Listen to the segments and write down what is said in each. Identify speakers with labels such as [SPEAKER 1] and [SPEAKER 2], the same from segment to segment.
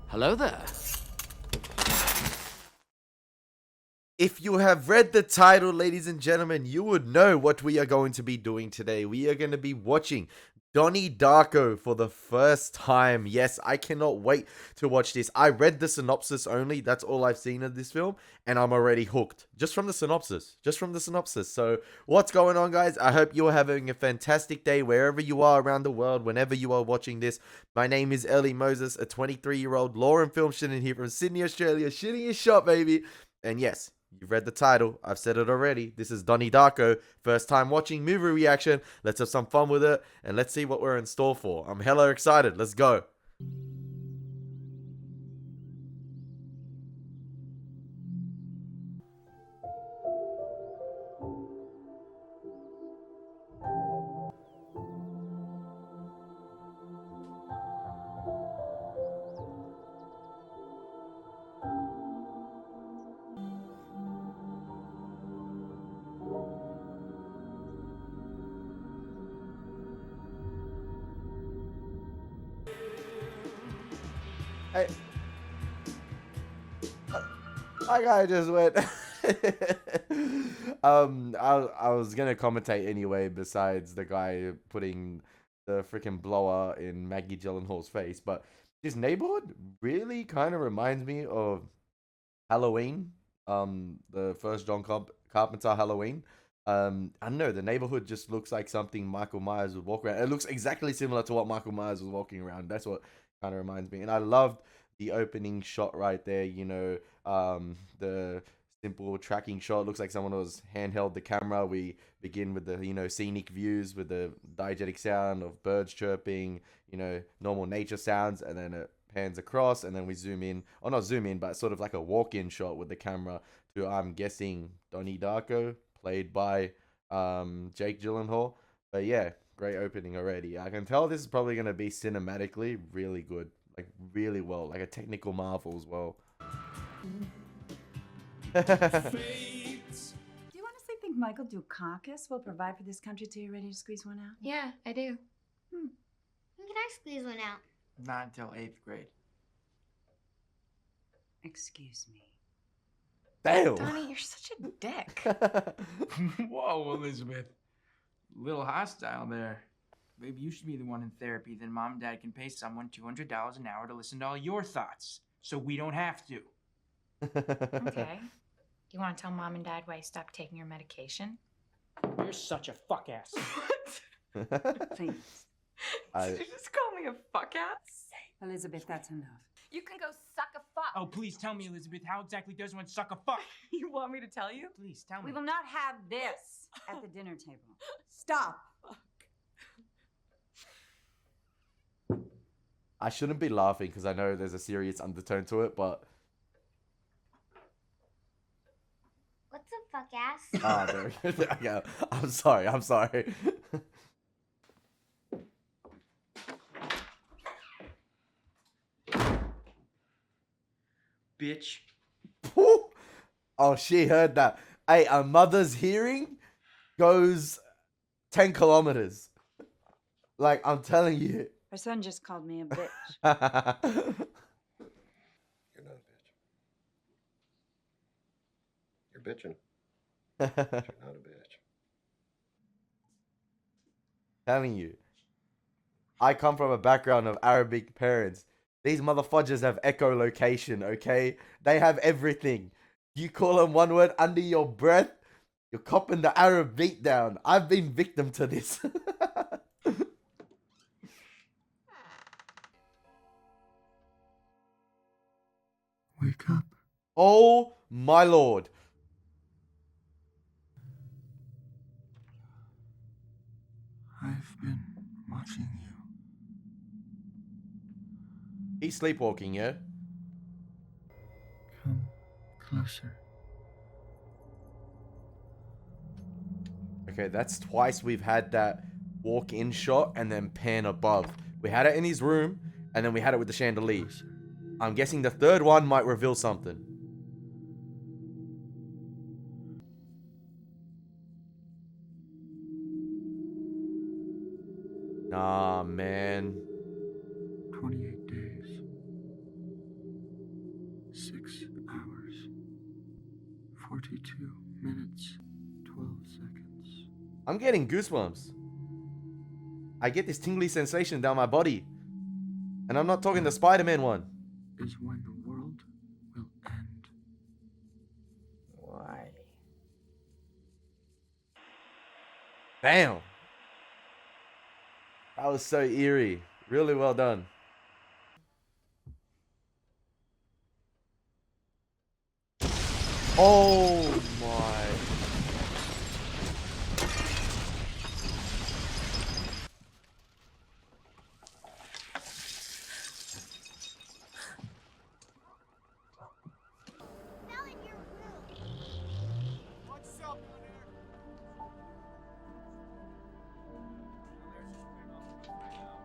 [SPEAKER 1] Hello there.
[SPEAKER 2] If you have read the title, ladies and gentlemen, you would know what we are going to be doing today. We are going to be watching Donnie Darko for the first time. Yes, I cannot wait to watch this. I read the synopsis only. That's all I've seen of this film, and I'm already hooked. Just from the synopsis. So, what's going on, guys? I hope you are having a fantastic day wherever you are around the world, whenever you are watching this. My name is Elie Moses, a 23-year-old law and film student here from Sydney, Australia. Shooting his shot, baby. And yes, you've read the title. I've said it already. This is Donnie Darko. First time watching movie reaction. Let's have some fun with it and let's see what we're in store for. I'm hella excited. Let's go. Hey, my guy just went. I was gonna commentate anyway. Besides the guy putting the freaking blower in Maggie Gyllenhaal's face, but this neighborhood really kind of reminds me of Halloween. The first Carpenter Halloween. I don't know. The neighborhood just looks like something Michael Myers would walk around. It looks exactly similar to what Michael Myers was walking around. That's what kind of reminds me. And I loved the opening shot right there. The simple tracking shot looks like someone was handheld the camera. We begin with the scenic views with the diegetic sound of birds chirping. Normal nature sounds, and then it pans across, and then we zoom in, or not zoom in, but sort of like a walk-in shot with the camera to, I'm guessing, Donnie Darko, played by Jake Gyllenhaal. But yeah, great opening already. I can tell this is probably going to be cinematically really good, like really well, like a technical marvel as well.
[SPEAKER 3] Do you honestly think Michael Dukakis will provide for this country till you're ready to squeeze one out?
[SPEAKER 4] Yeah, I do.
[SPEAKER 5] When can I squeeze one out?
[SPEAKER 6] Not until 8th grade.
[SPEAKER 3] Excuse me.
[SPEAKER 2] Damn.
[SPEAKER 4] Donnie, you're such a dick.
[SPEAKER 6] Whoa, Elizabeth. Little hostile there. Maybe you should be the one in therapy, then mom and dad can pay someone $200 an hour to listen to all your thoughts, so we don't have to.
[SPEAKER 4] Okay. You want to tell mom and dad why you stopped taking your medication?
[SPEAKER 6] You're such a fuck ass.
[SPEAKER 3] Please.
[SPEAKER 4] Did you just call me a fuck ass?
[SPEAKER 3] Elizabeth, that's enough.
[SPEAKER 4] You can go suck a fuck.
[SPEAKER 6] Oh, please tell me, Elizabeth, how exactly does one suck a fuck?
[SPEAKER 4] You want me to tell you?
[SPEAKER 6] Please tell me.
[SPEAKER 3] We will not have this at the dinner table. Stop.
[SPEAKER 2] I shouldn't be laughing because I know there's a serious undertone to it, but
[SPEAKER 5] What's a fuck ass?
[SPEAKER 2] there we go. Okay, I'm sorry.
[SPEAKER 6] Bitch.
[SPEAKER 2] Oh, she heard that. Hey, a mother's hearing goes 10 kilometers. Like, I'm telling you.
[SPEAKER 3] Her son just called me a bitch.
[SPEAKER 7] You're not a bitch. You're bitching. But you're not a bitch.
[SPEAKER 2] Telling you. I come from a background of Arabic parents. These motherfuckers have echolocation, okay? They have everything. You call them one word under your breath, you're copping the Arab beatdown. I've been victim to this.
[SPEAKER 6] Wake up.
[SPEAKER 2] Oh my lord.
[SPEAKER 6] I've been watching you.
[SPEAKER 2] He's sleepwalking, yeah?
[SPEAKER 6] Come closer.
[SPEAKER 2] Okay, that's twice we've had that walk-in shot and then pan above. We had it in his room, and then we had it with the chandelier. I'm guessing the third one might reveal something. Nah, man.
[SPEAKER 6] 28 days.
[SPEAKER 1] 6 hours, 42 minutes, 12 seconds.
[SPEAKER 2] I'm getting goosebumps. I get this tingly sensation down my body. And I'm not talking the Spider-Man one.
[SPEAKER 1] Is when the world will end.
[SPEAKER 6] Why?
[SPEAKER 2] Damn. That was so eerie. Really well done. Oh my.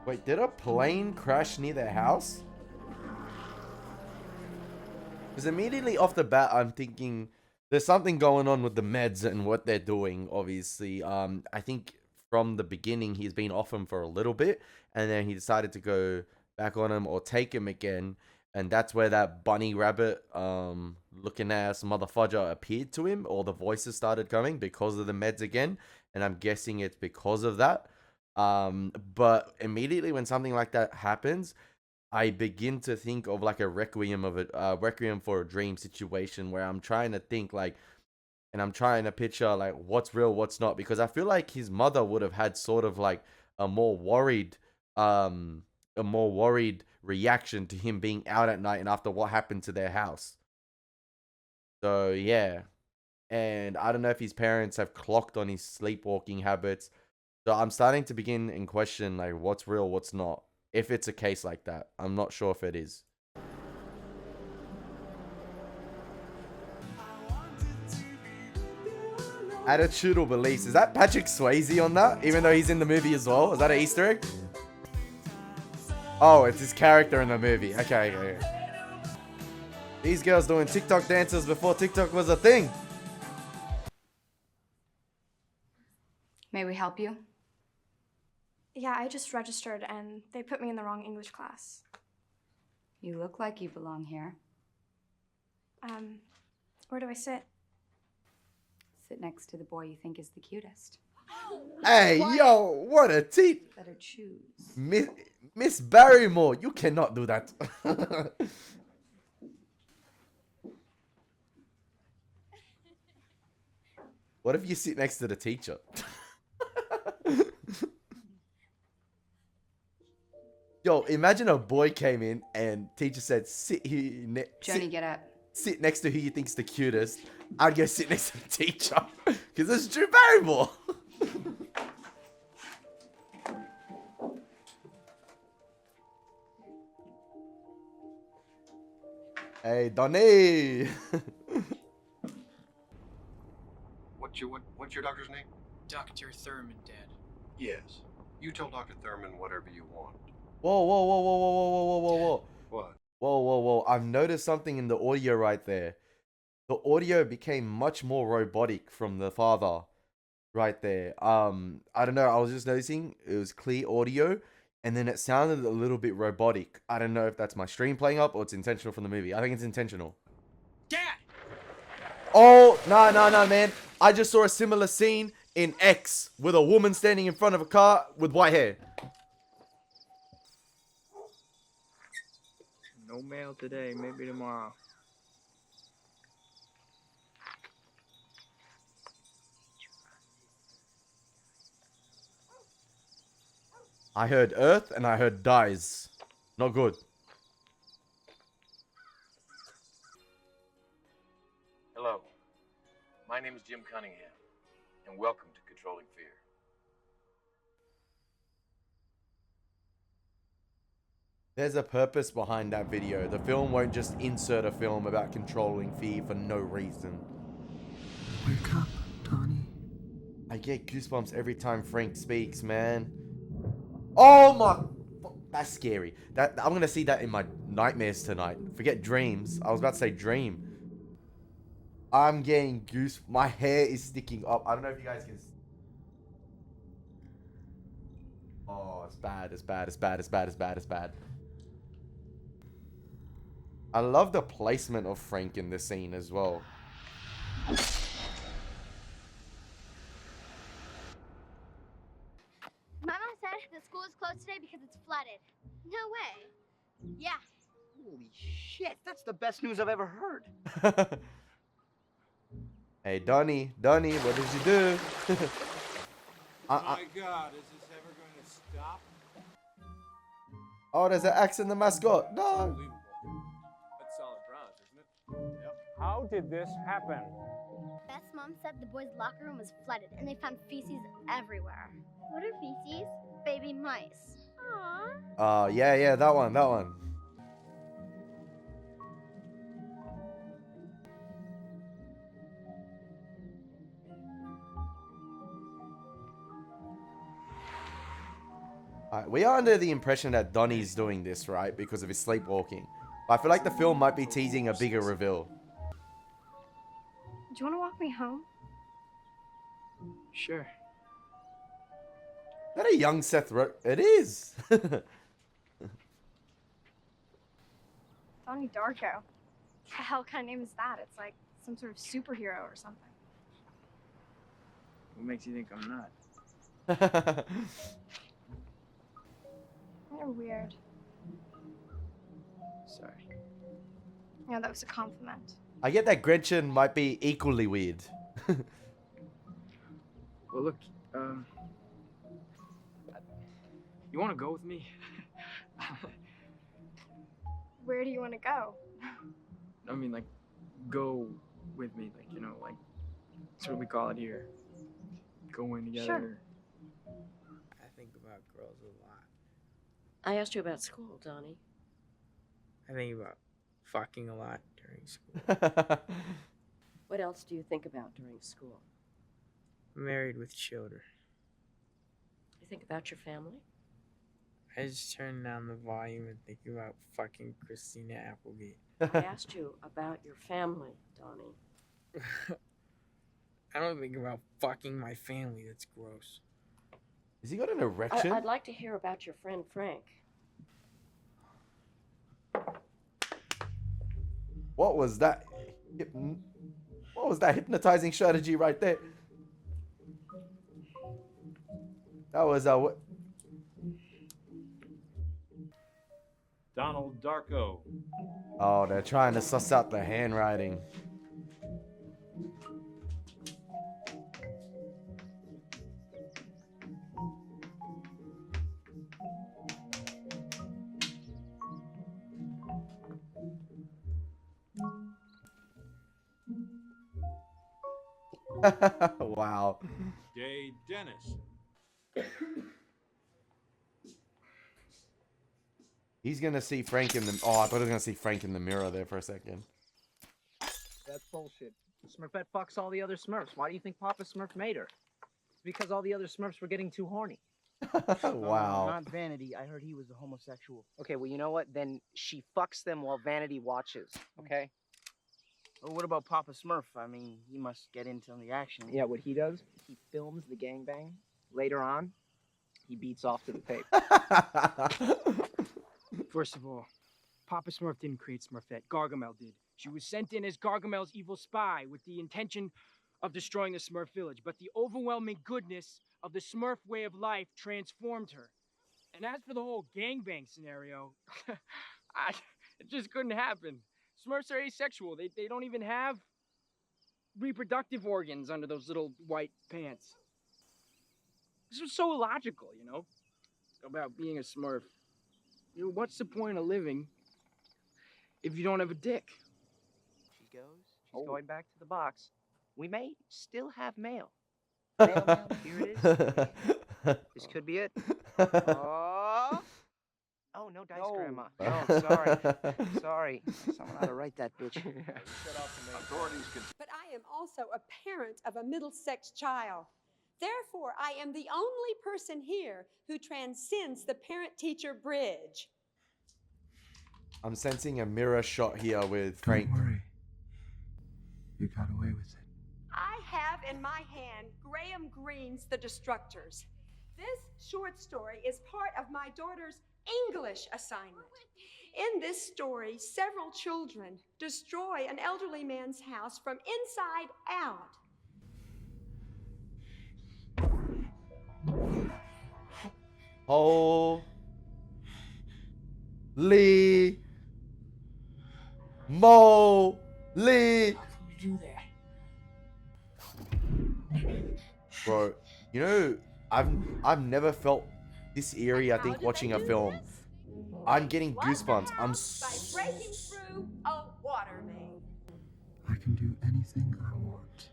[SPEAKER 2] Wait, did a plane crash near their house? Because immediately off the bat, I'm thinking there's something going on with the meds and what they're doing, obviously. I think from the beginning, he's been off him for a little bit, and then he decided to go back on him or take him again. And that's where that bunny rabbit looking ass motherfudger appeared to him, or the voices started coming because of the meds again. And I'm guessing it's because of that. But immediately when something like that happens, I begin to think of like a requiem for a dream situation where I'm trying to think like, and I'm trying to picture like what's real, what's not, because I feel like his mother would have had sort of like a more worried, reaction to him being out at night and after what happened to their house. So yeah, and I don't know if his parents have clocked on his sleepwalking habits. So I'm starting to begin and question like what's real, what's not. If it's a case like that, I'm not sure if it is. Attitudinal beliefs. Is that Patrick Swayze on that? Even though he's in the movie as well. Is that an Easter egg? Oh, it's his character in the movie. Okay. These girls doing TikTok dances before TikTok was a thing.
[SPEAKER 8] May we help you?
[SPEAKER 9] Yeah, I just registered and they put me in the wrong English class.
[SPEAKER 8] You look like you belong here.
[SPEAKER 9] Where do I sit?
[SPEAKER 8] Sit next to the boy you think is the cutest.
[SPEAKER 2] Hey, yo, what a teep.
[SPEAKER 8] Better choose.
[SPEAKER 2] Miss Barrymore, you cannot do that. What if you sit next to the teacher? Yo, imagine a boy came in and teacher said, sit here.
[SPEAKER 8] Joni, get up.
[SPEAKER 2] Sit next to who you think's the cutest. I'd go sit next to the teacher. Because it's Drew Barrymore. Hey, Donnie.
[SPEAKER 7] What's your doctor's name?
[SPEAKER 6] Dr. Thurman, Dad.
[SPEAKER 7] Yes. You tell Dr. Thurman whatever you want.
[SPEAKER 2] Whoa.
[SPEAKER 7] What?
[SPEAKER 2] Whoa. I've noticed something in the audio right there. The audio became much more robotic from the father right there. I don't know. I was just noticing it was clear audio and then it sounded a little bit robotic. I don't know if that's my stream playing up or it's intentional from the movie. I think it's intentional.
[SPEAKER 6] Dad!
[SPEAKER 2] Oh, no, man. I just saw a similar scene in X with a woman standing in front of a car with white hair.
[SPEAKER 6] No mail today, maybe tomorrow.
[SPEAKER 2] I heard Earth and I heard dies. Not good.
[SPEAKER 10] Hello, my name is Jim Cunningham, and welcome to Controlling Fear.
[SPEAKER 2] There's a purpose behind that video. The film won't just insert a film about controlling fear for no reason.
[SPEAKER 1] Wake up, Donnie.
[SPEAKER 2] I get goosebumps every time Frank speaks, man. Oh my... That's scary. I'm gonna see that in my nightmares tonight. Forget dreams. I was about to say dream. I'm getting goose. My hair is sticking up. I don't know if you guys can... Oh, it's bad. I love the placement of Frank in this scene as well.
[SPEAKER 5] My mom said the school is closed today because it's flooded. No way. Yeah.
[SPEAKER 11] Holy shit, that's the best news I've ever heard.
[SPEAKER 2] Hey, Donnie, what did you do?
[SPEAKER 12] My God, is this ever going to stop?
[SPEAKER 2] Oh, there's an axe in the mascot. No.
[SPEAKER 12] Unbelievable. That's solid bronze, isn't it? Yep.
[SPEAKER 13] How did this happen?
[SPEAKER 5] Beth's mom said the boys' locker room was flooded and they found feces everywhere. What are feces? Baby mice. Aww.
[SPEAKER 2] Yeah, that one. We are under the impression that Donnie's doing this, right? Because of his sleepwalking. I feel like the film might be teasing a bigger reveal.
[SPEAKER 9] Do you want to walk me home?
[SPEAKER 6] Sure.
[SPEAKER 2] Is that a young Seth It is!
[SPEAKER 9] Donnie Darko. What the hell kind of name is that? It's like some sort of superhero or something.
[SPEAKER 6] What makes you think I'm not?
[SPEAKER 9] You're weird.
[SPEAKER 6] Sorry.
[SPEAKER 9] Yeah, that was a compliment.
[SPEAKER 2] I get that Gretchen might be equally weird.
[SPEAKER 6] Well, look, you want to go with me?
[SPEAKER 9] Where do you want to go?
[SPEAKER 6] I mean, like, go with me, like, you know, like, that's what we call it here. Going together.
[SPEAKER 9] Sure.
[SPEAKER 6] I think about girls a lot.
[SPEAKER 14] I asked you about school, Donnie.
[SPEAKER 6] I think about fucking a lot during school.
[SPEAKER 14] What else do you think about during school?
[SPEAKER 6] Married with children.
[SPEAKER 14] You think about your family?
[SPEAKER 6] I just turn down the volume and think about fucking Christina Applegate.
[SPEAKER 14] I asked you about your family, Donnie.
[SPEAKER 6] I don't think about fucking my family. That's gross.
[SPEAKER 2] Has he got an erection?
[SPEAKER 14] I'd like to hear about your friend Frank.
[SPEAKER 2] What was that? What was that hypnotizing strategy right there? That was what?
[SPEAKER 12] Donald Darko.
[SPEAKER 2] Oh, they're trying to suss out the handwriting. Wow.
[SPEAKER 12] Day Dennis.
[SPEAKER 2] He's gonna see Frank in the. Oh, I thought he was gonna see Frank in the mirror there for a second.
[SPEAKER 11] That's bullshit. Smurfette fucks all the other Smurfs. Why do you think Papa Smurf made her? It's because all the other Smurfs were getting too horny.
[SPEAKER 2] Wow.
[SPEAKER 11] Not Vanity. I heard he was a homosexual. Okay, well, you know what? Then she fucks them while Vanity watches, okay? Well, what about Papa Smurf? I mean, he must get into the action. Yeah, what he does, he films the gangbang. Later on, he beats off to the tape.
[SPEAKER 6] First of all, Papa Smurf didn't create Smurfette. Gargamel did. She was sent in as Gargamel's evil spy with the intention of destroying the Smurf village. But the overwhelming goodness of the Smurf way of life transformed her. And as for the whole gangbang scenario, it just couldn't happen. Smurfs are asexual. They don't even have reproductive organs under those little white pants. This was so illogical, you know, about being a Smurf. You know, what's the point of living if you don't have a dick?
[SPEAKER 11] She goes. She's going back to the box. We may still have mail. Mail, here it is. This could be it. Oh, no dice, Grandma. Oh, sorry. Sorry. Someone ought to write that bitch.
[SPEAKER 10] Authorities can.
[SPEAKER 15] But I am also a parent of a middle-sex child. Therefore, I am the only person here who transcends the parent-teacher bridge.
[SPEAKER 2] I'm sensing a mirror shot here with Frank.
[SPEAKER 1] Don't worry. You got away with it.
[SPEAKER 15] I have in my hand Graham Greene's The Destructors. This short story is part of my daughter's English assignment. In this story, several children destroy an elderly man's house from inside out.
[SPEAKER 2] Holy moly.
[SPEAKER 6] Do that.
[SPEAKER 2] Bro, you know, I've never felt this eerie, I think, watching a film. I'm getting goosebumps.
[SPEAKER 15] By breaking through a water main.
[SPEAKER 1] I can do anything I want.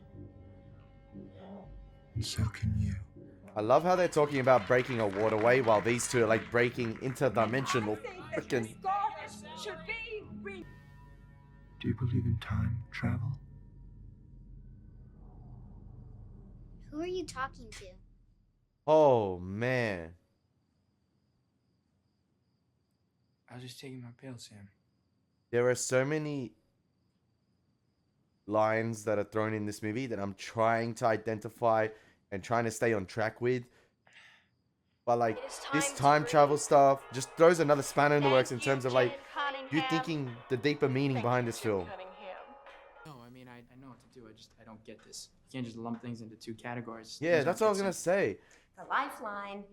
[SPEAKER 1] And so can you.
[SPEAKER 2] I love how they're talking about breaking a waterway while these two are like breaking interdimensional freaking.
[SPEAKER 15] Should be
[SPEAKER 1] Do you believe in time travel?
[SPEAKER 5] Who are you talking to?
[SPEAKER 2] Oh man.
[SPEAKER 6] I was just taking my pills, Sam.
[SPEAKER 2] There are so many lines that are thrown in this movie that I'm trying to identify and trying to stay on track with. But like this time travel stuff just throws another spanner in the works in terms of like you thinking the deeper meaning behind this film.
[SPEAKER 6] No, I mean, I know what to do. I don't get this. You can't just lump things into two categories.
[SPEAKER 2] Yeah,
[SPEAKER 6] These
[SPEAKER 2] that's
[SPEAKER 6] aren't
[SPEAKER 2] what I was
[SPEAKER 6] that
[SPEAKER 2] gonna
[SPEAKER 6] simple.
[SPEAKER 2] say.
[SPEAKER 3] The lifeline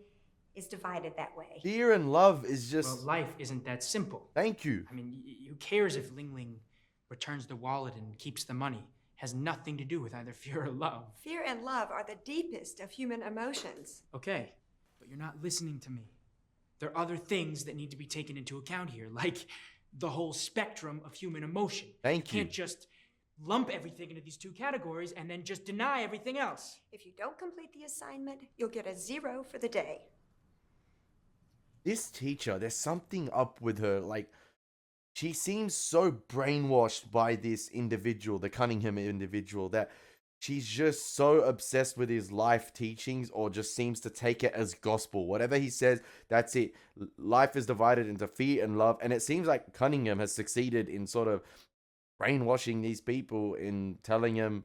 [SPEAKER 3] is divided that way.
[SPEAKER 2] Fear and love is just.
[SPEAKER 6] Well, life isn't that simple.
[SPEAKER 2] Thank you.
[SPEAKER 6] I mean, who cares if Ling Ling returns the wallet and keeps the money? Has nothing to do with either fear or love.
[SPEAKER 15] Fear and love are the deepest of human emotions.
[SPEAKER 6] Okay, but you're not listening to me. There are other things that need to be taken into account here, like the whole spectrum of human emotion.
[SPEAKER 2] Thank you.
[SPEAKER 6] You can't just lump everything into these two categories and then just deny everything else.
[SPEAKER 15] If you don't complete the assignment, you'll get a 0 for the day.
[SPEAKER 2] This teacher, there's something up with her. Like, she seems so brainwashed by this individual, the Cunningham individual, that she's just so obsessed with his life teachings or just seems to take it as gospel. Whatever he says, that's it. Life is divided into fear and love. And it seems like Cunningham has succeeded in sort of brainwashing these people in telling them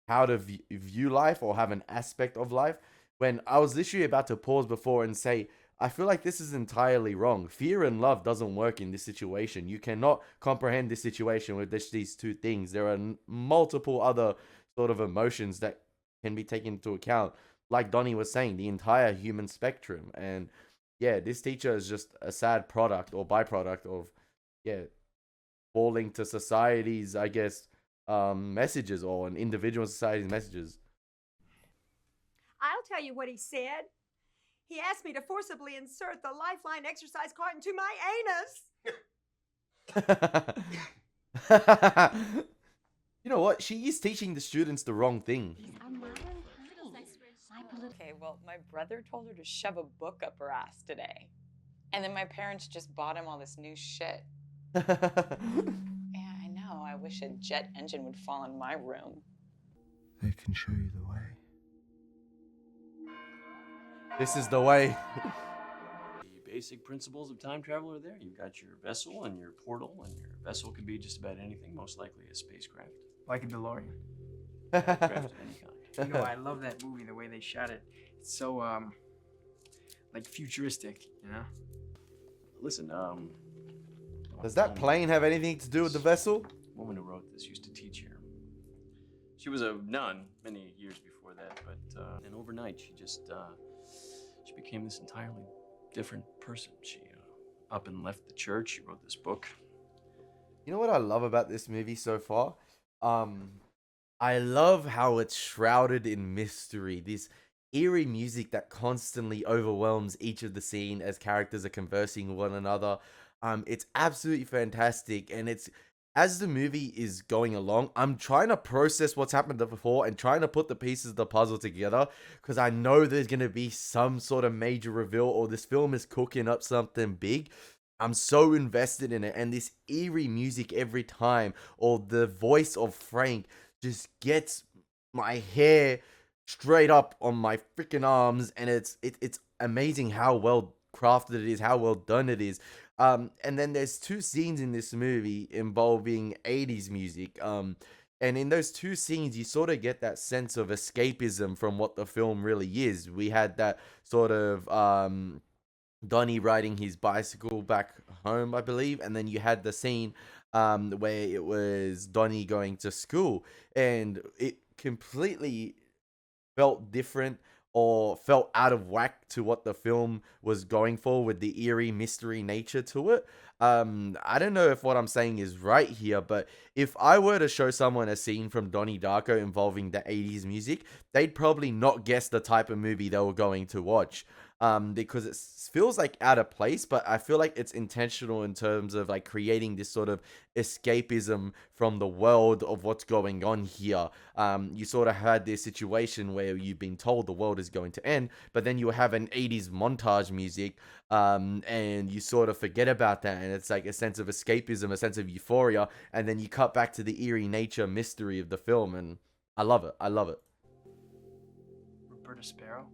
[SPEAKER 2] how to view life or have an aspect of life. When I was literally about to pause before and say, I feel like this is entirely wrong. Fear and love doesn't work in this situation. You cannot comprehend this situation with just these two things. There are multiple other sort of emotions that can be taken into account. Like Donnie was saying, the entire human spectrum. And yeah, this teacher is just a sad product or byproduct of, yeah, falling to society's, I guess, messages or an individual society's messages.
[SPEAKER 15] I'll tell you what he said. He asked me to forcibly insert the lifeline exercise card into my anus.
[SPEAKER 2] You know what? She is teaching the students the wrong thing.
[SPEAKER 13] Okay, well, my brother told her to shove a book up her ass today. And then my parents just bought him all this new shit. Yeah, I know. I wish a jet engine would fall in my room.
[SPEAKER 1] They can show you the way.
[SPEAKER 2] This is the way.
[SPEAKER 16] The basic principles of time travel are there. You've got your vessel and your portal, and your vessel can be just about anything, most likely a spacecraft.
[SPEAKER 6] Like a DeLorean.
[SPEAKER 16] Craft of any kind.
[SPEAKER 6] You know, I love that movie, the way they shot it. It's so, like futuristic, you know?
[SPEAKER 16] Listen,
[SPEAKER 2] Does that plane have anything to do with the vessel?
[SPEAKER 16] The woman who wrote this used to teach here. She was a nun many years before that, but and overnight she just she became this entirely different person. She up and left the church. She wrote this book.
[SPEAKER 2] You know what I love about this movie so far? I love how it's shrouded in mystery. This eerie music that constantly overwhelms each of the scene as characters are conversing with one another. It's absolutely fantastic, and it's as the movie is going along, I'm trying to process what's happened before and trying to put the pieces of the puzzle together, because I know there's going to be some sort of major reveal or this film is cooking up something big. I'm so invested in it, and this eerie music every time, or the voice of Frank, just gets my hair straight up on my freaking arms, and it's amazing how well crafted it is, how well done it is. And then there's two scenes in this movie involving 80s music. And in those two scenes, you sort of get that sense of escapism from what the film really is. We had that sort of Donnie riding his bicycle back home, I believe, and then you had the scene where it was Donnie going to school, and it completely felt different or felt out of whack to what the film was going for with the eerie mystery nature to it. I don't know if what I'm saying is right here, but if I were to show someone a scene from Donnie Darko involving the 80s music, they'd probably not guess the type of movie they were going to watch. Because it feels like out of place, but I feel like it's intentional in terms of like creating this sort of escapism from the world of what's going on here. You sort of had this situation where you've been told the world is going to end, but then you have an 80s montage music, and you sort of forget about that, and it's like a sense of escapism, a sense of euphoria, and then you cut back to the eerie nature mystery of the film, and I love it. I love it.
[SPEAKER 6] Roberta Sparrow?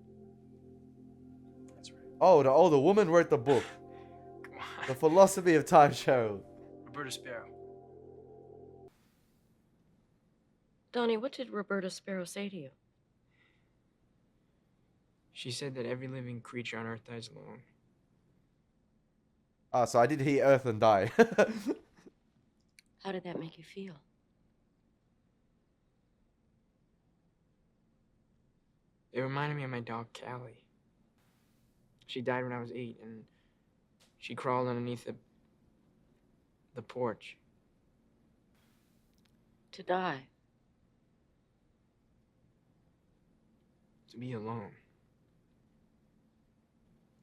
[SPEAKER 2] Oh, the woman wrote the book. The Philosophy of Time Travel.
[SPEAKER 6] Roberta Sparrow.
[SPEAKER 14] Donnie, what did Roberta Sparrow say to you?
[SPEAKER 6] She said that every living creature on Earth dies alone.
[SPEAKER 2] Ah, so I did hear Earth and die.
[SPEAKER 14] How did that make you feel?
[SPEAKER 6] It reminded me of my dog, Callie. She died when I was 8, and she crawled underneath the porch.
[SPEAKER 14] To die?
[SPEAKER 6] To be alone.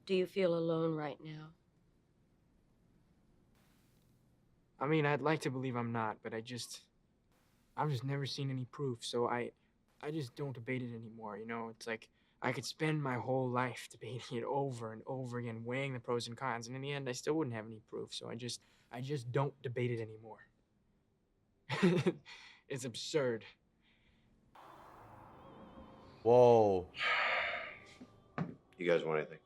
[SPEAKER 14] Do you feel alone right now?
[SPEAKER 6] I mean, I'd like to believe I'm not, but I've just never seen any proof, so I just don't debate it anymore, you know? It's like I could spend my whole life debating it over and over again, weighing the pros and cons, and in the end, I still wouldn't have any proof, so I just don't debate it anymore. It's absurd.
[SPEAKER 2] Whoa.
[SPEAKER 7] You guys want anything?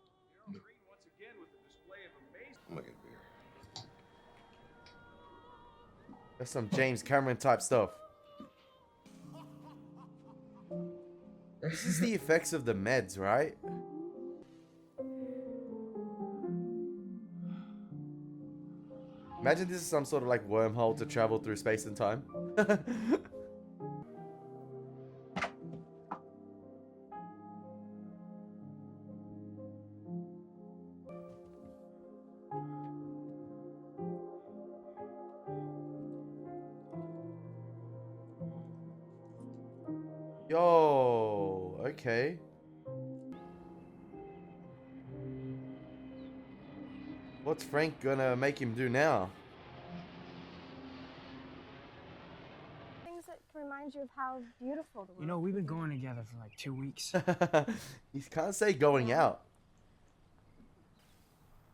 [SPEAKER 7] I'm gonna get a beer.
[SPEAKER 2] That's some James Cameron type stuff. This is the effects of the meds, right? Imagine this is some sort of like wormhole to travel through space and time. Yo, okay. What's Frank gonna make him do now?
[SPEAKER 9] Things that remind you of how beautiful the world
[SPEAKER 6] You know, we've been going together for like 2 weeks.
[SPEAKER 2] He can't say going out.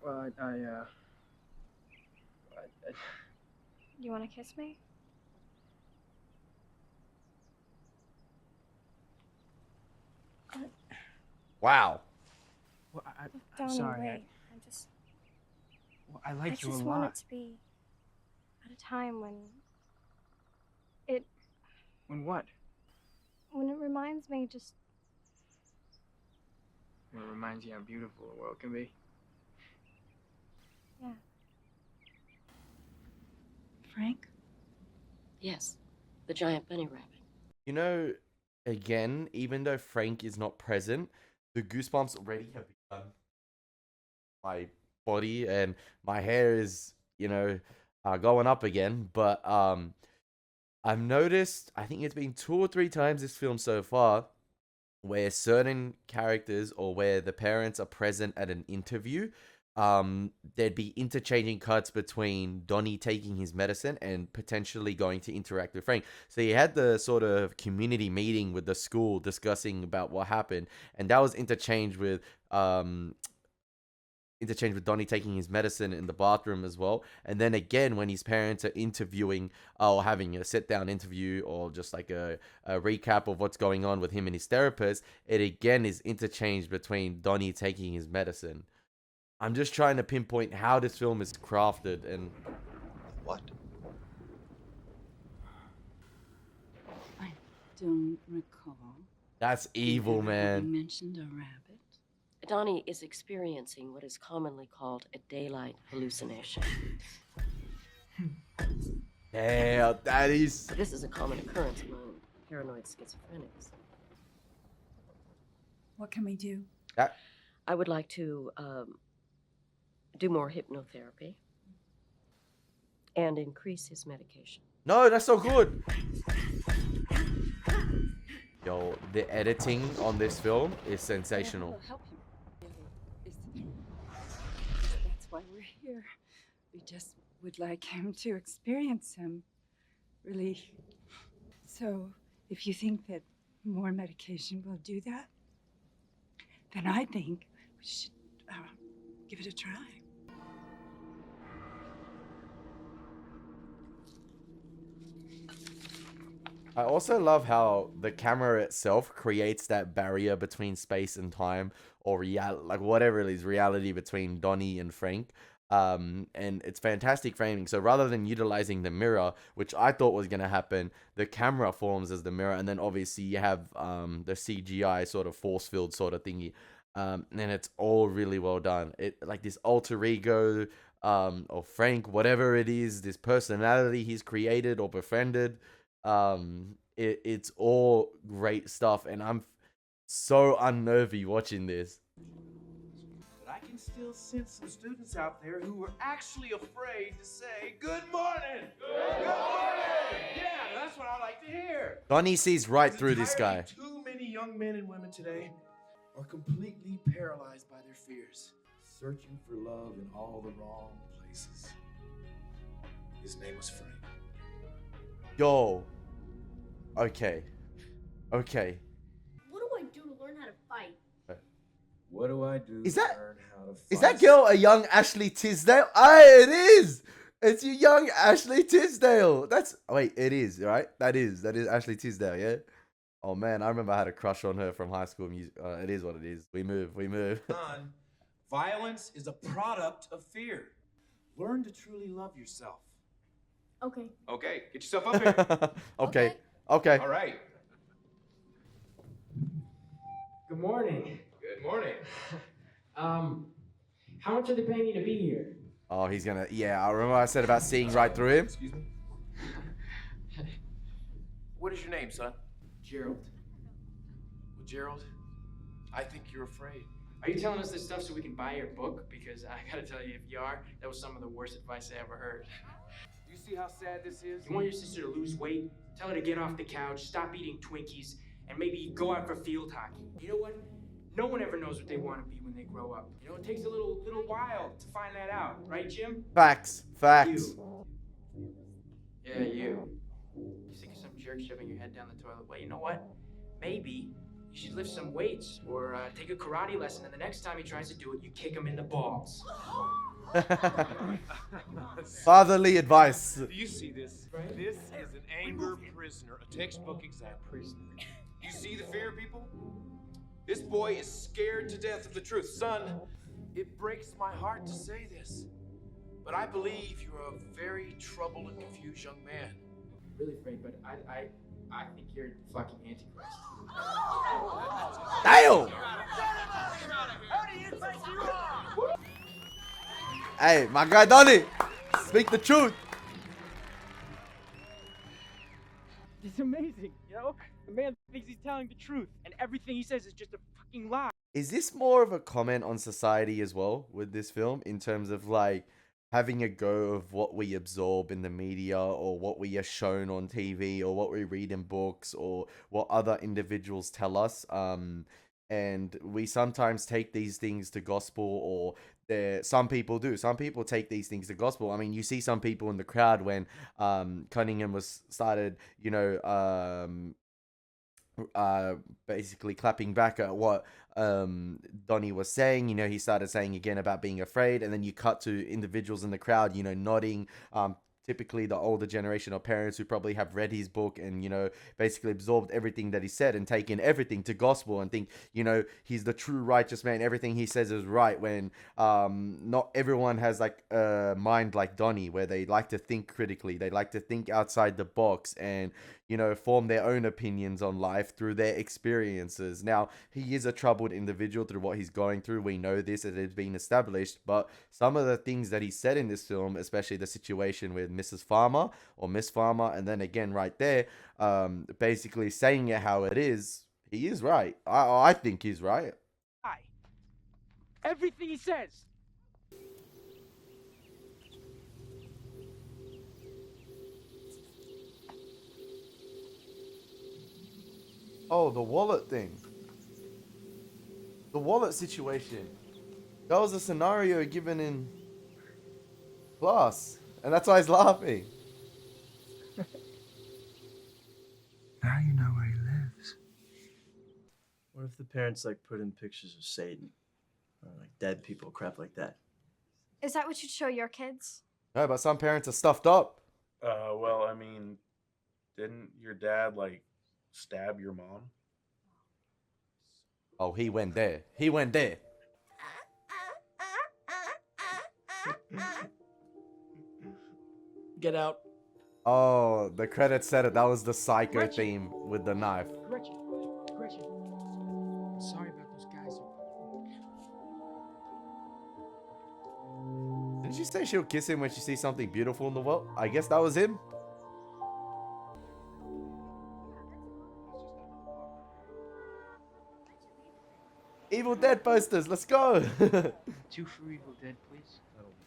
[SPEAKER 6] Well,
[SPEAKER 9] You want to kiss me?
[SPEAKER 2] Wow.
[SPEAKER 6] Well, I'm
[SPEAKER 9] Donnie,
[SPEAKER 6] sorry.
[SPEAKER 9] wait.
[SPEAKER 6] I
[SPEAKER 9] I
[SPEAKER 6] like you a
[SPEAKER 9] just want
[SPEAKER 6] lot.
[SPEAKER 9] it to be at a time when
[SPEAKER 6] When what?
[SPEAKER 9] it reminds me just
[SPEAKER 6] Well, it reminds you how beautiful the world can be.
[SPEAKER 9] yeah.
[SPEAKER 3] Frank?
[SPEAKER 14] Yes, the giant bunny rabbit.
[SPEAKER 2] You know, again, even though Frank is not present, the goosebumps already have begun. My body and my hair is, going up again. But I've noticed, I think it's been 2 or 3 times this film so far, where certain characters or where the parents are present at an interview, there'd be interchanging cuts between Donnie taking his medicine and potentially going to interact with Frank. So you had the sort of community meeting with the school discussing about what happened, and that was interchanged with Donnie taking his medicine in the bathroom as well. And then again, when his parents are interviewing or having a sit-down interview or just like a recap of what's going on with him and his therapist, it again is interchanged between Donnie taking his medicine. I'm just trying to pinpoint how this film is crafted and...
[SPEAKER 7] What?
[SPEAKER 3] I don't recall.
[SPEAKER 2] That's evil,
[SPEAKER 3] You
[SPEAKER 2] man.
[SPEAKER 3] mentioned a rabbit.
[SPEAKER 14] Donnie is experiencing what is commonly called a daylight hallucination.
[SPEAKER 2] Yeah, that is.
[SPEAKER 14] This is a common occurrence among paranoid schizophrenics.
[SPEAKER 3] What can we do?
[SPEAKER 14] I would like to do more hypnotherapy and increase his medication.
[SPEAKER 2] No, that's so good. Yo, the editing on this film is sensational.
[SPEAKER 3] We'll help you. That's why we're here. We just would like him to experience some relief. So, if you think that more medication will do that, then I think we should give it a try.
[SPEAKER 2] I also love how the camera itself creates that barrier between space and time, or like whatever it is, reality between Donnie and Frank. And it's fantastic framing. So rather than utilizing the mirror, which I thought was gonna happen, the camera forms as the mirror, and then obviously you have the CGI sort of force field sort of thingy. And it's all really well done. It like this alter ego, or Frank, whatever it is, this personality he's created or befriended. It's all great stuff, and I'm so unnervy watching this.
[SPEAKER 12] But I can still sense some students out there who are actually afraid to say good morning. Good morning. Yeah, that's what I like to hear.
[SPEAKER 2] Donnie sees right through this guy.
[SPEAKER 12] Too many young men and women today are completely paralyzed by their fears, searching for love in all the wrong places. His name was Frank.
[SPEAKER 2] Yo. Okay. Okay.
[SPEAKER 5] What do I do to learn how to fight?
[SPEAKER 12] What do I do
[SPEAKER 2] Is
[SPEAKER 12] to
[SPEAKER 2] that-
[SPEAKER 12] learn how to fight?
[SPEAKER 2] Is that girl a young Ashley Tisdale? Aye, it is. It's your young Ashley Tisdale. That's wait, it is right. That is Ashley Tisdale. Yeah. Oh man, I remember I had a crush on her from High School Music. It is what it is. We move.
[SPEAKER 12] Son, violence is a product of fear. Learn to truly love yourself.
[SPEAKER 5] Okay.
[SPEAKER 12] Okay, get yourself up here.
[SPEAKER 2] Okay.
[SPEAKER 12] All right.
[SPEAKER 6] Good morning.
[SPEAKER 12] Good morning.
[SPEAKER 6] How much are they paying you to be here?
[SPEAKER 2] Oh, he's gonna. Yeah, I remember I said about seeing right through him.
[SPEAKER 12] Excuse me. What is your name, son?
[SPEAKER 6] Gerald.
[SPEAKER 12] Well, Gerald, I think you're afraid.
[SPEAKER 6] Are you telling us this stuff so we can buy your book? Because I gotta tell you, if you are, that was some of the worst advice I ever heard.
[SPEAKER 12] You see how sad this is?
[SPEAKER 6] You want your sister to lose weight? Tell her to get off the couch, stop eating Twinkies, and maybe go out for field hockey. You know what? No one ever knows what they want to be when they grow up. You know, it takes a little while to find that out, right, Jim?
[SPEAKER 2] Facts.
[SPEAKER 6] You. Yeah, you. You think of some jerk shoving your head down the toilet. Well, you know what? Maybe you should lift some weights or take a karate lesson, and the next time he tries to do it, you kick him in the balls.
[SPEAKER 2] Fatherly advice.
[SPEAKER 12] Do you see this? This is an anger prisoner, a textbook exam prisoner. You see the fear, people? This boy is scared to death of the truth. Son, it breaks my heart to say this, but I believe you're a very troubled and confused young man.
[SPEAKER 6] Really afraid, but I think you're fucking Antichrist.
[SPEAKER 2] Damn! Hey, my guy Donnie, speak the truth.
[SPEAKER 6] It's amazing, you know? The man thinks he's telling the truth, and everything he says is just a fucking lie.
[SPEAKER 2] Is this more of a comment on society as well with this film, in terms of like having a go of what we absorb in the media, or what we are shown on TV, or what we read in books, or what other individuals tell us? And we sometimes take these things to gospel, or some people do. Some people take these things to gospel. I mean, you see some people in the crowd when Cunningham was started, you know, basically clapping back at what Donnie was saying. You know, he started saying again about being afraid, and then you cut to individuals in the crowd, you know, nodding, typically the older generation of parents who probably have read his book and, you know, basically absorbed everything that he said and taken everything to gospel and think, you know, he's the true righteous man. Everything he says is right, when not everyone has like a mind like Donnie, where they like to think critically. They like to think outside the box and, you know, form their own opinions on life through their experiences. Now, he is a troubled individual through what he's going through. We know this, it has been established, but some of the things that he said in this film, especially the situation with Mrs. Farmer or Miss Farmer, and then again right there, basically saying it how it is, he is right. I think he's right.
[SPEAKER 11] Everything he says.
[SPEAKER 2] Oh, the wallet thing. The wallet situation. That was a scenario given in class. And that's why he's laughing.
[SPEAKER 1] Now you know where he lives.
[SPEAKER 16] What if the parents like put in pictures of Satan? Or like dead people, crap like that?
[SPEAKER 9] Is that what you'd show your kids?
[SPEAKER 2] No, but some parents are stuffed up.
[SPEAKER 17] Well, I mean, didn't your dad, like, stab your mom?
[SPEAKER 2] Oh, he went there. He went there.
[SPEAKER 16] Get out.
[SPEAKER 2] Oh, the credits said it. That was the Psycho
[SPEAKER 6] Gretchen.
[SPEAKER 2] theme with the knife.
[SPEAKER 6] Gretchen. Sorry about those guys.
[SPEAKER 2] Didn't she say she'll kiss him when she sees something beautiful in the world? I guess that was him. Evil Dead posters, let's go.
[SPEAKER 6] 2 for Evil Dead, please.
[SPEAKER 17] That'll be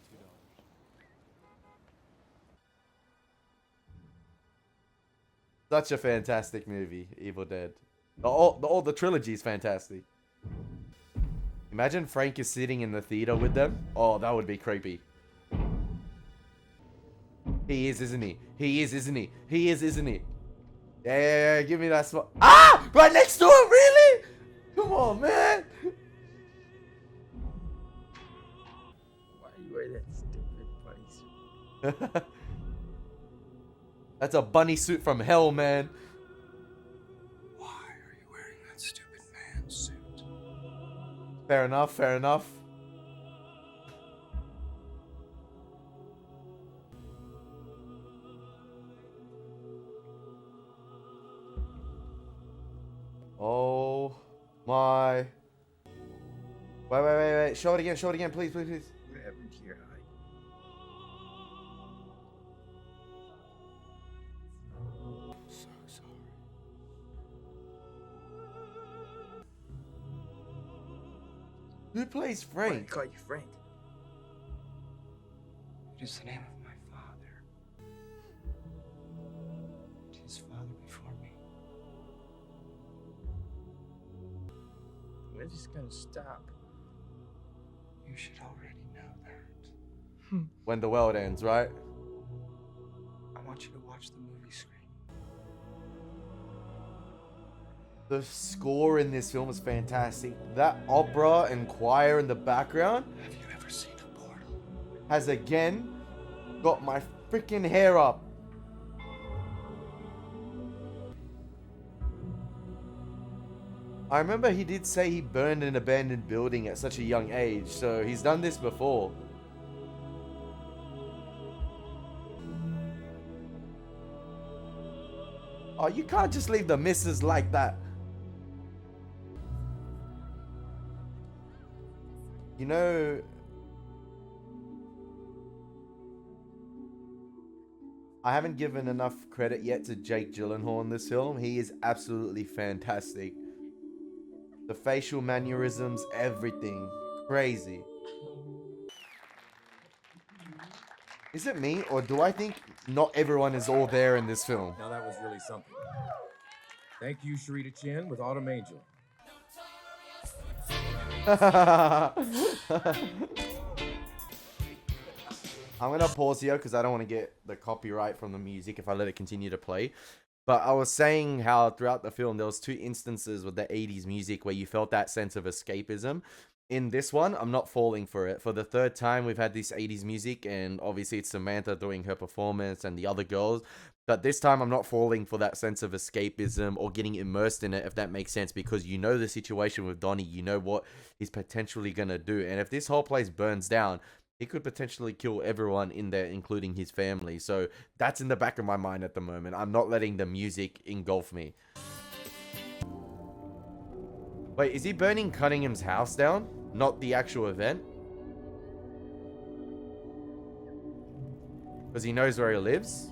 [SPEAKER 17] $2.
[SPEAKER 2] Such a fantastic movie, Evil Dead. The trilogy is fantastic. Imagine Frank is sitting in the theater with them. Oh, that would be creepy. He is, isn't he? He is, isn't he? He is, isn't he? Yeah, give me that spot. Ah! Right next to him, really? Come on, man.
[SPEAKER 6] Why you wear that stupid bunny suit?
[SPEAKER 2] That's a bunny suit from hell, man.
[SPEAKER 1] Why are you wearing that stupid man suit?
[SPEAKER 2] Fair enough, fair enough. Oh my. Wait. Show it again, please.
[SPEAKER 6] What happened to your eye?
[SPEAKER 1] So sorry.
[SPEAKER 2] Who plays
[SPEAKER 6] Why I
[SPEAKER 2] Frank?
[SPEAKER 6] call you Frank?
[SPEAKER 1] It is the name of my father. His father before me.
[SPEAKER 6] We're just gonna stop.
[SPEAKER 1] You should already know that.
[SPEAKER 2] When the world ends, right?
[SPEAKER 1] I want you to watch the movie screen.
[SPEAKER 2] The score in this film is fantastic. That opera and choir in the background
[SPEAKER 1] Have you ever seen a portal?
[SPEAKER 2] has again got my freaking hair up. I remember he did say he burned an abandoned building at such a young age, so he's done this before. Oh, you can't just leave the missus like that. You know, I haven't given enough credit yet to Jake Gyllenhaal in this film. He is absolutely fantastic. The facial mannerisms, everything. Crazy. Is it me, or do I think not everyone is all there in this film?
[SPEAKER 12] Now that was really something. Thank you, Sharita Chin with Autumn Angel.
[SPEAKER 2] I'm gonna pause here because I don't want to get the copyright from the music if I let it continue to play. But I was saying how throughout the film there was 2 instances with the 80s music where you felt that sense of escapism. in this one, I'm not falling for it. For the third time, we've had this 80s music, and obviously it's Samantha doing her performance and the other girls. But this time, I'm not falling for that sense of escapism or getting immersed in it, if that makes sense, because you know the situation with Donnie, you know what he's potentially going to do. And if this whole place burns down, he could potentially kill everyone in there, including his family. So that's in the back of my mind at the moment. I'm not letting the music engulf me. Wait, is he burning Cunningham's house down? Not the actual event? Because he knows where he lives?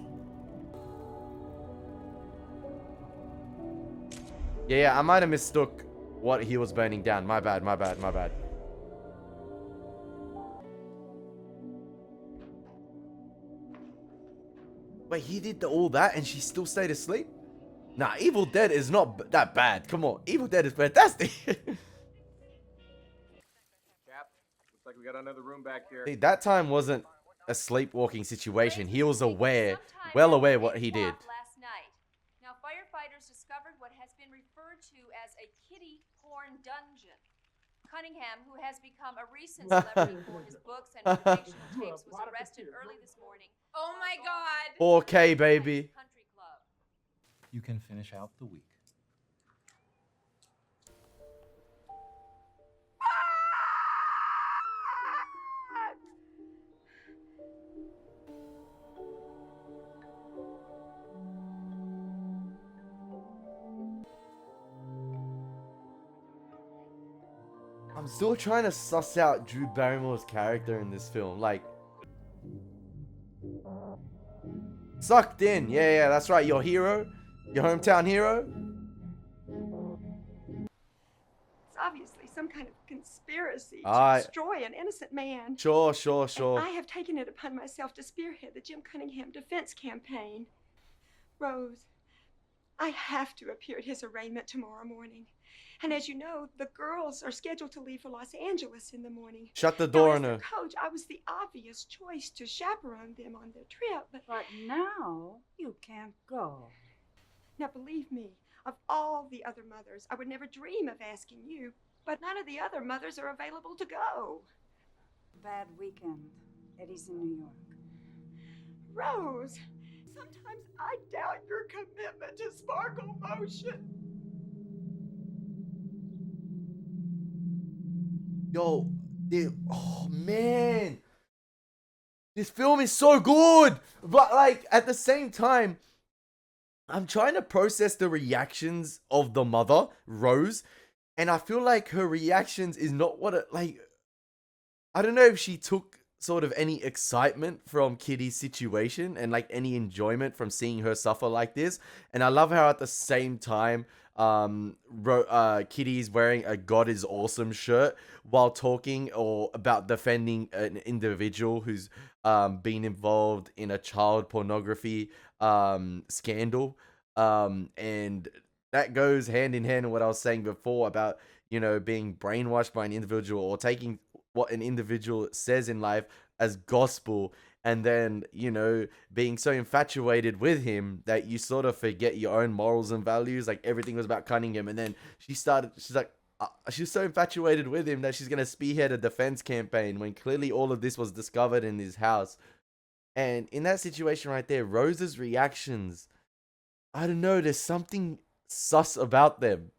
[SPEAKER 2] Yeah, I might have mistook what he was burning down. My bad. Wait, he did all that and she still stayed asleep? Nah, Evil Dead is not that bad. Come on, Evil Dead is fantastic.
[SPEAKER 12] Cap, looks like we got another room back there.
[SPEAKER 2] See, that time wasn't a sleepwalking situation. He was aware, well aware what he did.
[SPEAKER 18] Last night. Now, firefighters discovered what has been referred to as a kiddie porn dungeon. Cunningham, who has become a recent celebrity for his books and motivational tapes, was arrested early this morning. Oh my God!
[SPEAKER 2] 4K, baby.
[SPEAKER 19] You can finish out the week.
[SPEAKER 2] I'm still trying to suss out Drew Barrymore's character in this film. Like, sucked in. Yeah, that's right. Your hero. Your hometown hero.
[SPEAKER 15] It's obviously some kind of conspiracy to
[SPEAKER 2] Alright.
[SPEAKER 15] destroy an innocent man.
[SPEAKER 2] Sure.
[SPEAKER 15] And I have taken it upon myself to spearhead the Jim Cunningham defense campaign. Rose, I have to appear at his arraignment tomorrow morning. And as you know, the girls are scheduled to leave for Los Angeles in the morning.
[SPEAKER 2] Shut the door
[SPEAKER 15] now,
[SPEAKER 2] on
[SPEAKER 15] as
[SPEAKER 2] her.
[SPEAKER 15] their coach, I was the obvious choice to chaperone them on their trip, but
[SPEAKER 3] now you can't go.
[SPEAKER 15] Now, believe me, of all the other mothers, I would never dream of asking you, but none of the other mothers are available to go.
[SPEAKER 3] Bad weekend. Eddie's in New York.
[SPEAKER 15] Rose, sometimes I doubt your commitment to Sparkle Motion.
[SPEAKER 2] Yo, oh man, this film is so good, but like at the same time, I'm trying to process the reactions of the mother, Rose, and I feel like her reactions is not what it, like, I don't know if she took sort of any excitement from Kitty's situation and like any enjoyment from seeing her suffer like this. And I love how at the same time, Kitty's wearing a God is Awesome shirt while talking or about defending an individual who's been involved in a child pornography scandal, and that goes hand in hand with what I was saying before about, you know, being brainwashed by an individual or taking what an individual says in life as gospel, and then, you know, being so infatuated with him that you sort of forget your own morals and values. Like everything was about Cunningham, and then she's like, she's so infatuated with him that she's gonna spearhead a defense campaign when clearly all of this was discovered in his house. And in that situation right there, Rose's reactions, I don't know, there's something sus about them.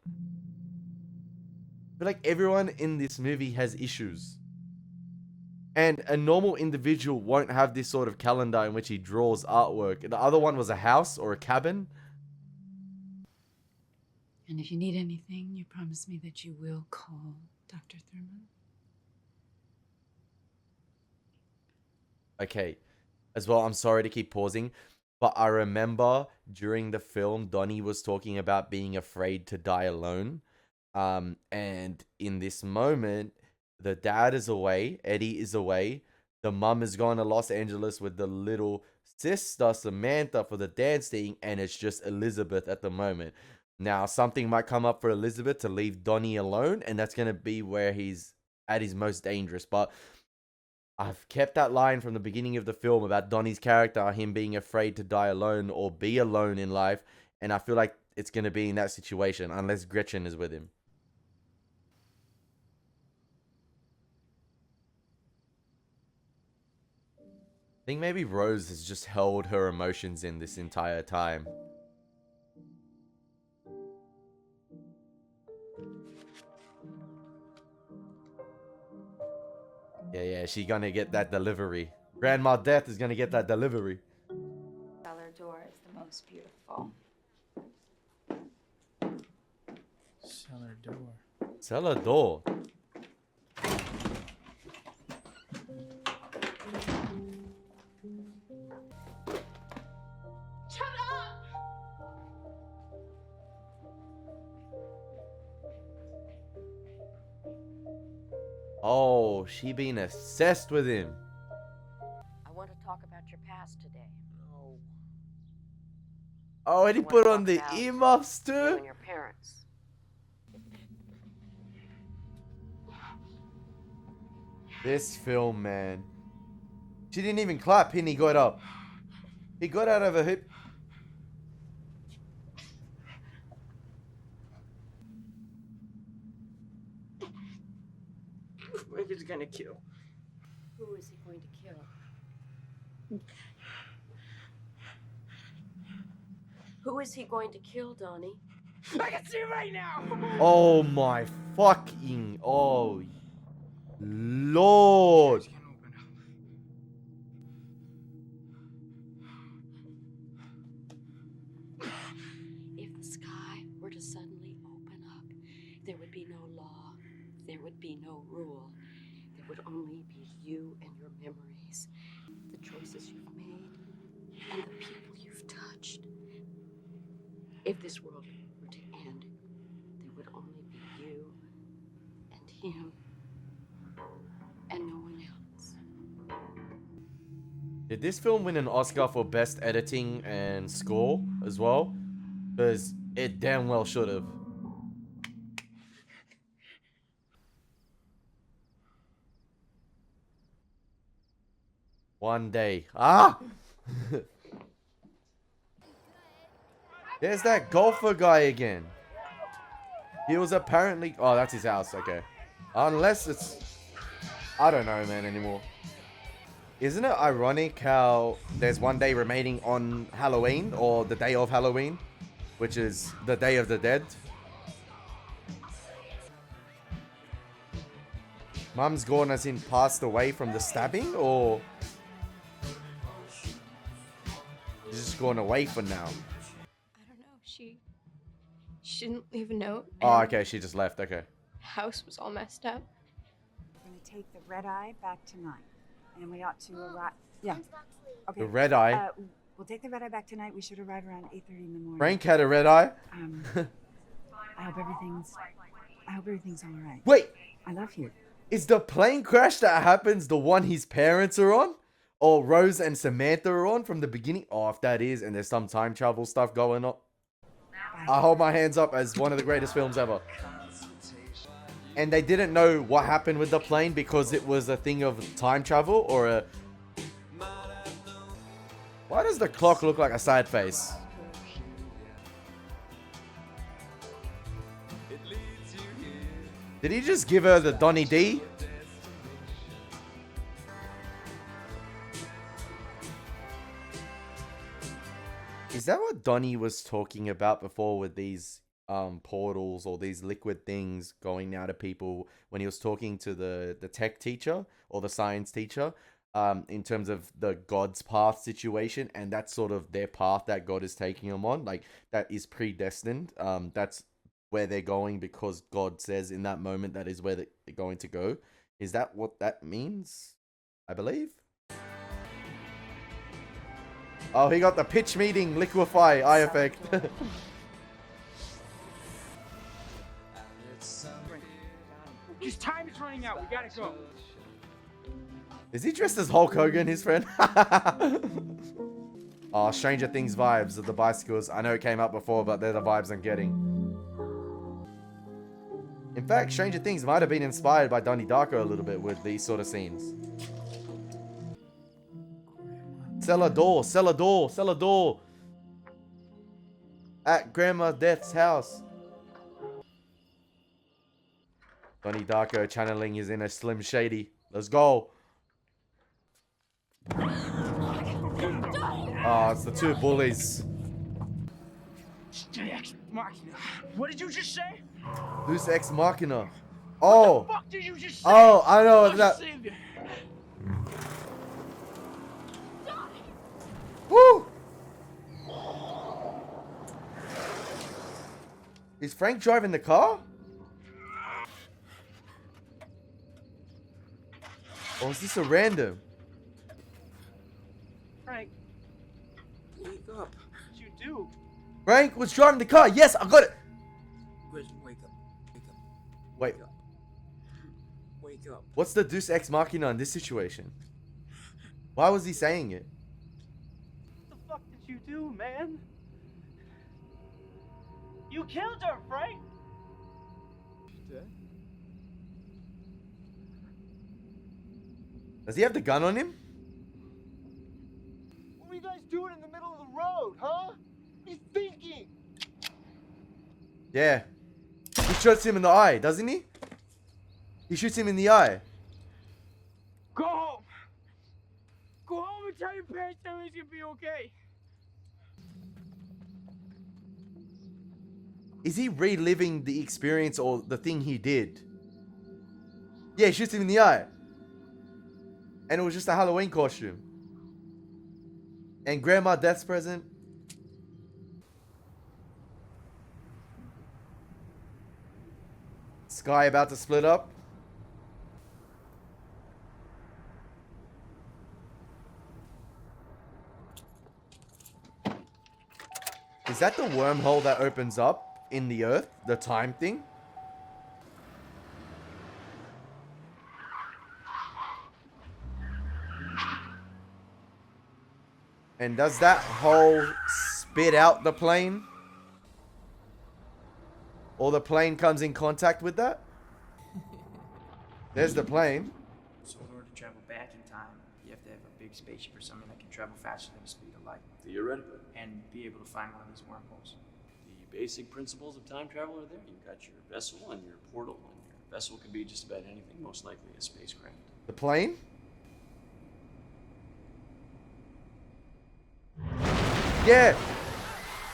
[SPEAKER 2] But like everyone in this movie has issues. And a normal individual won't have this sort of calendar in which he draws artwork. The other one was a house or a cabin.
[SPEAKER 3] And if you need anything, you promise me that you will call Dr. Thurman.
[SPEAKER 2] Okay. As well, I'm sorry to keep pausing, but I remember during the film, Donnie was talking about being afraid to die alone. And in this moment, the dad is away, Eddie is away, the mum is gone to Los Angeles with the little sister, Samantha, for the dance thing, and it's just Elizabeth at the moment. Now, something might come up for Elizabeth to leave Donnie alone, and that's going to be where he's at his most dangerous. But I've kept that line from the beginning of the film about Donnie's character, him being afraid to die alone or be alone in life, and I feel like it's going to be in that situation, unless Gretchen is with him. think maybe Rose has just held her emotions in this entire time. Yeah, she gonna get that delivery. Grandma Death is gonna get that delivery.
[SPEAKER 8] Cellar door is the most beautiful.
[SPEAKER 6] Cellar door.
[SPEAKER 2] Cellar door.
[SPEAKER 15] Shut up!
[SPEAKER 2] Oh, she been obsessed with him.
[SPEAKER 14] I want to talk about your past today.
[SPEAKER 11] No.
[SPEAKER 2] Oh, and he
[SPEAKER 14] I wanna
[SPEAKER 2] put on
[SPEAKER 14] talk
[SPEAKER 2] the
[SPEAKER 14] about
[SPEAKER 2] earmuffs
[SPEAKER 14] you
[SPEAKER 2] too.
[SPEAKER 14] and your parents.
[SPEAKER 2] This film, man. She didn't even clap, and he got up. He got out of her hip.
[SPEAKER 11] He's gonna kill.
[SPEAKER 14] Who is he going to kill? Who is he going to kill, Donnie?
[SPEAKER 11] I can see right now!
[SPEAKER 2] Oh my fucking. Oh. Lord.
[SPEAKER 14] If the sky were to suddenly open up, there would be no law, there would be no rule. There would only be you and your memories, the choices you've made, and the people you've touched. If this world were to end, there would only be you and him and no one else.
[SPEAKER 2] Did this film win an Oscar for best editing and score as well? Because it damn well should have. One day. Ah! There's that golfer guy again. He was apparently... Oh, that's his house. Okay. Unless it's... I don't know, man, anymore. Isn't it ironic how there's one day remaining on Halloween, or the day of Halloween, which is the Day of the Dead? Mum's gone as in passed away from the stabbing, or she's just gone away for now?
[SPEAKER 9] I don't know. She didn't leave a note.
[SPEAKER 2] Oh,
[SPEAKER 9] and
[SPEAKER 2] okay, she just left. Okay.
[SPEAKER 9] House was all messed up.
[SPEAKER 3] We're going to take the red eye back tonight. And we ought to arrive. Yeah. Okay.
[SPEAKER 2] The red eye?
[SPEAKER 3] We'll take the red eye back tonight. We should arrive around 8:30 in the morning.
[SPEAKER 2] Frank had a red eye.
[SPEAKER 3] I hope everything's all right.
[SPEAKER 2] Wait.
[SPEAKER 3] I love you.
[SPEAKER 2] Is the plane crash that happens the one his parents are on? Or Rose and Samantha are on from the beginning? Oh, if that is, and there's some time travel stuff going on. I hold my hands up as one of the greatest films ever. And they didn't know what happened with the plane because it was a thing of time travel or a... Why does the clock look like a side face? Did he just give her the Donnie D? Is that what Donnie was talking about before with these portals or these liquid things going out to people when he was talking to the tech teacher or the science teacher in terms of the God's path situation, and that's sort of their path that God is taking them on, like that is predestined. That's where they're going because God says in that moment that is where they're going to go. Is that what that means? I believe. Oh, he got the pitch meeting liquefy eye effect.
[SPEAKER 6] Just time is running out. We gotta go.
[SPEAKER 2] Is he dressed as Hulk Hogan, his friend? Oh, Stranger Things vibes of the bicycles. I know it came up before, but they're the vibes I'm getting. In fact, Stranger Things might have been inspired by Donnie Darko a little bit with these sort of scenes. Cellar door, cellar door, cellar door. At Grandma Death's house. Donnie Darko channeling his inner Slim Shady. Let's go. Oh, it's the two bullies.
[SPEAKER 6] Ex Machina. What did you just say?
[SPEAKER 2] Who's Ex Machina? Oh.
[SPEAKER 6] What the fuck did you just say?
[SPEAKER 2] Oh, I know
[SPEAKER 6] Lord
[SPEAKER 2] that.
[SPEAKER 6] Savior.
[SPEAKER 2] Woo! Is Frank driving the car? Or is this a random?
[SPEAKER 11] Frank,
[SPEAKER 6] Wake up.
[SPEAKER 11] what you do?
[SPEAKER 2] Frank was driving the car. Yes, I got it.
[SPEAKER 6] Gretchen, wake up. Wake up.
[SPEAKER 2] Wait,
[SPEAKER 6] Wake up.
[SPEAKER 2] what's the Deus Ex Machina in this situation? Why was he saying it?
[SPEAKER 11] What the fuck did you do, man? You killed her, Frank!
[SPEAKER 2] Does he have the gun on him?
[SPEAKER 11] What were you guys doing in the middle of the road, huh? What are you thinking?
[SPEAKER 2] Yeah. He shoots him in the eye, doesn't he? He shoots him in the eye.
[SPEAKER 6] Go home. Go home and tell your parents everything's gonna be okay.
[SPEAKER 2] Is he reliving the experience or the thing he did? Yeah, he shoots him in the eye. And it was just a Halloween costume. And Grandma Death's present. Sky about to split up. Is that the wormhole that opens up in the earth? The time thing? And does that hole spit out the plane? Or the plane comes in contact with that? There's the plane.
[SPEAKER 6] So in order to travel back in time, you have to have a big spaceship or something that can travel faster than the speed of light.
[SPEAKER 16] Theoretically.
[SPEAKER 6] And be able to find one of these wormholes.
[SPEAKER 16] The basic principles of time travel are there. You've got your vessel and your portal, and your vessel can be just about anything, most likely a spacecraft.
[SPEAKER 2] The plane? Yeah.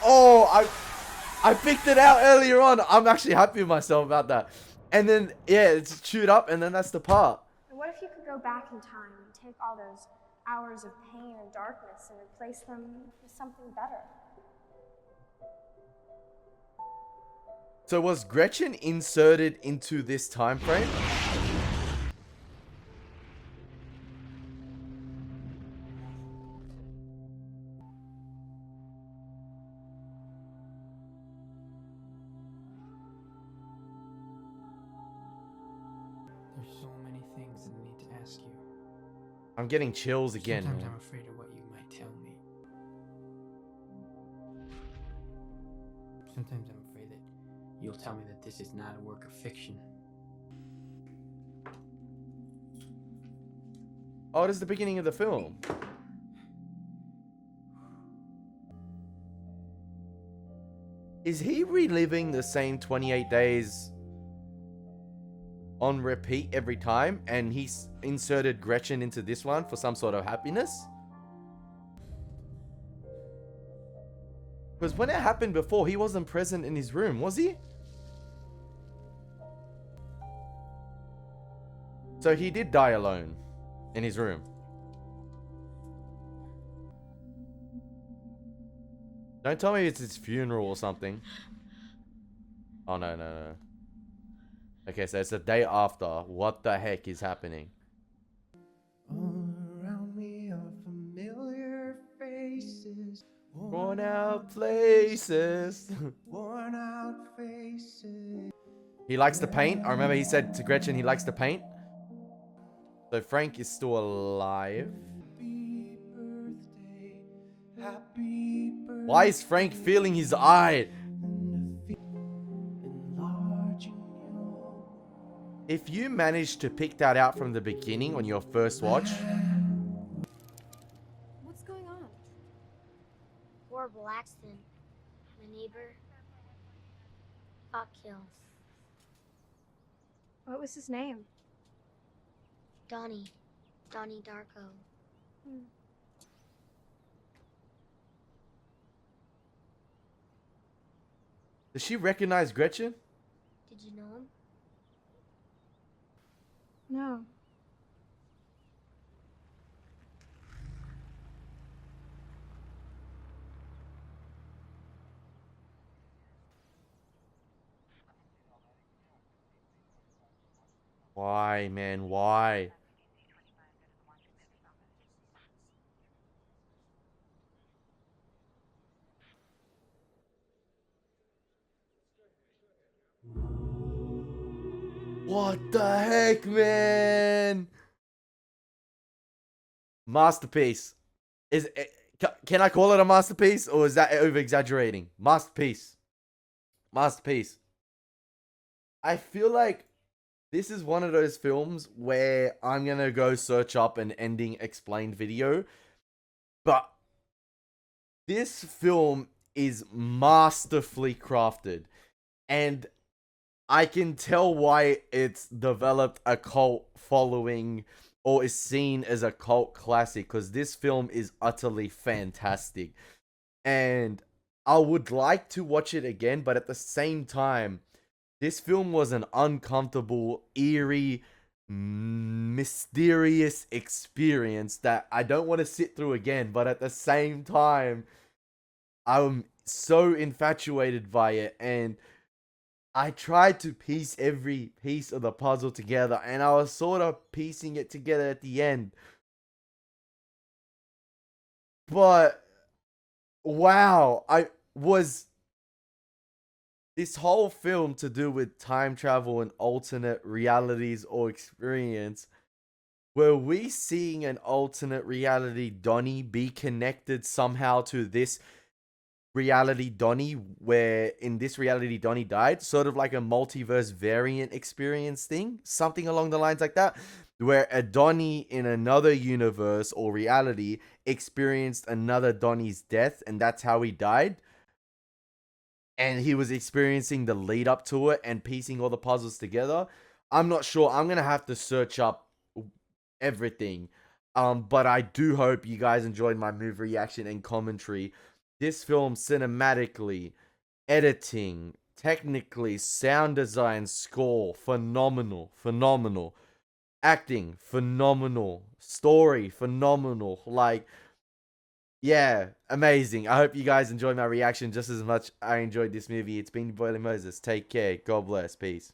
[SPEAKER 2] Oh, I picked it out earlier on. I'm actually happy with myself about that. And then, yeah, it's chewed up, and then that's the part.
[SPEAKER 9] And what if you could go back in time and take all those hours of pain and darkness and replace them with something better?
[SPEAKER 2] So was Gretchen inserted into this time frame?
[SPEAKER 6] There's so many things that I need to ask you.
[SPEAKER 2] I'm getting chills again.
[SPEAKER 6] Sometimes
[SPEAKER 2] man.
[SPEAKER 6] I'm afraid of what you might tell me. Sometimes I'm afraid that you'll tell me that this is not a work of fiction.
[SPEAKER 2] Oh, this is the beginning of the film. Is he reliving the same 28 days on repeat every time, and he's inserted Gretchen into this one for some sort of happiness? Because when it happened before, he wasn't present in his room, was he? So he did die alone in his room. Don't tell me it's his funeral or something. Oh, no, no, no. Okay, so it's the day after. What the heck is happening?
[SPEAKER 1] All around me are familiar faces.
[SPEAKER 2] Worn out places.
[SPEAKER 1] Worn out faces.
[SPEAKER 2] He likes to paint. I remember he said to Gretchen he likes to paint. So Frank is still alive.
[SPEAKER 1] Happy birthday. Happy birthday.
[SPEAKER 2] Why is Frank feeling his eye? If you managed to pick that out from the beginning on your first watch.
[SPEAKER 5] What's going on? Horrible accident. My neighbor got killed.
[SPEAKER 9] What was his name?
[SPEAKER 5] Donnie Darko.
[SPEAKER 2] Does she recognize Gretchen?
[SPEAKER 5] Did you know him?
[SPEAKER 9] No.
[SPEAKER 2] Why, man? Why? What the heck, man? Masterpiece. Is it, can I call it a masterpiece, or is that over exaggerating? Masterpiece. Masterpiece. I feel like this is one of those films where I'm gonna go search up an ending explained video, but this film is masterfully crafted, and I can tell why it's developed a cult following or is seen as a cult classic, because this film is utterly fantastic. And I would like to watch it again, but at the same time, this film was an uncomfortable, eerie, mysterious experience that I don't want to sit through again, but at the same time, I'm so infatuated by it, and I tried to piece every piece of the puzzle together, and I was sort of piecing it together at the end. But wow, this whole film to do with time travel and alternate realities or experience? Were we seeing an alternate reality Donnie be connected somehow to this reality Donnie, where in this reality Donnie died, sort of like a multiverse variant experience thing, something along the lines like that, where a Donnie in another universe or reality experienced another Donnie's death, and that's how he died, and he was experiencing the lead up to it and piecing all the puzzles together. I'm not sure. I'm gonna have to search up everything, but I do hope you guys enjoyed my movie reaction and commentary. This film, cinematically, editing, technically, sound design, score, phenomenal, phenomenal. Acting, phenomenal. Story, phenomenal. Like, yeah, amazing. I hope you guys enjoyed my reaction just as much I enjoyed this movie. It's been your boy Elie Moses. Take care. God bless. Peace.